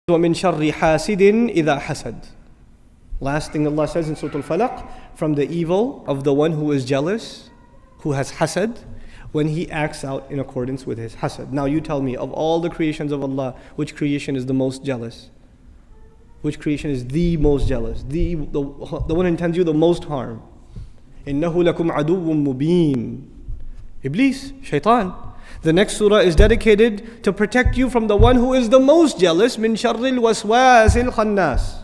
وَمِن شَرِّ حَاسِدٍ إِذَا حَسَدٍ. Last thing Allah says in Surah Al-Falaq, from the evil of the one who is jealous, who has hasad, when he acts out in accordance with his hasad. Now you tell me, of all the creations of Allah, which creation is the most jealous? Which creation is the most jealous? The one who intends you the most harm. إِنَّهُ لَكُمْ عَدُوٌّ مُبِينٌ. Iblis, shaitan. The next surah is dedicated to protect you from the one who is the most jealous, min sharril waswasil khannas.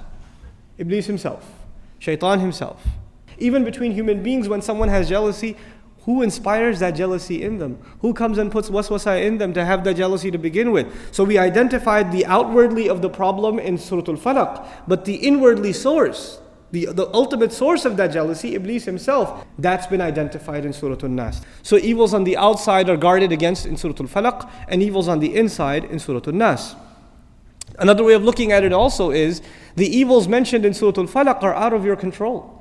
Iblis himself, shaitan himself. Even between human beings, when someone has jealousy, who inspires that jealousy in them? Who comes and puts waswasa in them to have that jealousy to begin with? So we identified the outwardly of the problem in Surah Al-Falaq, but the inwardly source, the ultimate source of that jealousy, Iblis himself, that's been identified in Surah An-Naas. So evils on the outside are guarded against in Surah Al-Falaq, and evils on the inside in Surah An-Naas. Another way of looking at it also is, the evils mentioned in Surah Al-Falaq are out of your control.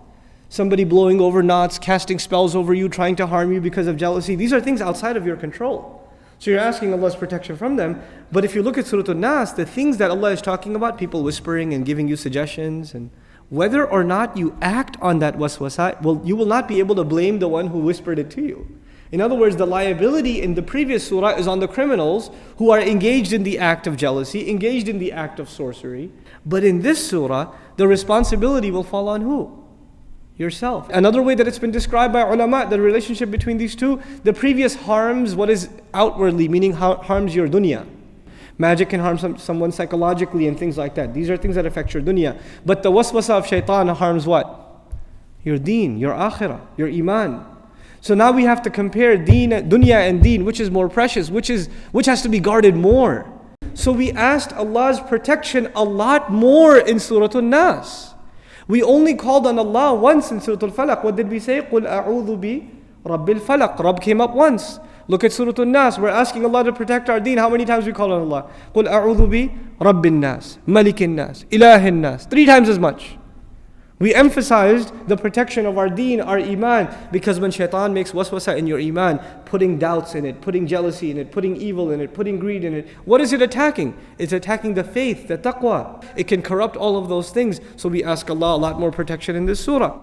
Somebody blowing over knots, casting spells over you, trying to harm you because of jealousy. These are things outside of your control. So you're asking Allah's protection from them. But if you look at Surah An-Naas, the things that Allah is talking about, people whispering and giving you suggestions, and whether or not you act on that waswasa, well, you will not be able to blame the one who whispered it to you. In other words, the liability in the previous surah is on the criminals who are engaged in the act of jealousy, engaged in the act of sorcery. But in this surah, the responsibility will fall on who? Yourself. Another way that it's been described by ulama, the relationship between these two, the previous harms what is outwardly, meaning harms your dunya. Magic can harm someone psychologically and things like that. These are things that affect your dunya. But the waswasa of shaitan harms what? Your deen, your akhirah, your iman. So now we have to compare dunya and deen, which is more precious, which has to be guarded more. So we asked Allah's protection a lot more in Surah An-Naas. We only called on Allah once in Surah Al-Falaq. What did we say? قُلْ أَعُوذُ بِرَبِّ الْفَلَقِ. Rabb came up once. Look at Surah An-Nas. We're asking Allah to protect our deen. How many times we call on Allah? قُلْ أَعُوذُ بِرَبِّ النَّاسِ مَلِكِ النَّاسِ إِلَهِ النَّاسِ. 3 times as much. We emphasized the protection of our deen, our iman, because when shaitan makes waswasa in your iman, putting doubts in it, putting jealousy in it, putting evil in it, putting greed in it, what is it attacking? It's attacking the faith, the taqwa. It can corrupt all of those things. So we ask Allah a lot more protection in this surah.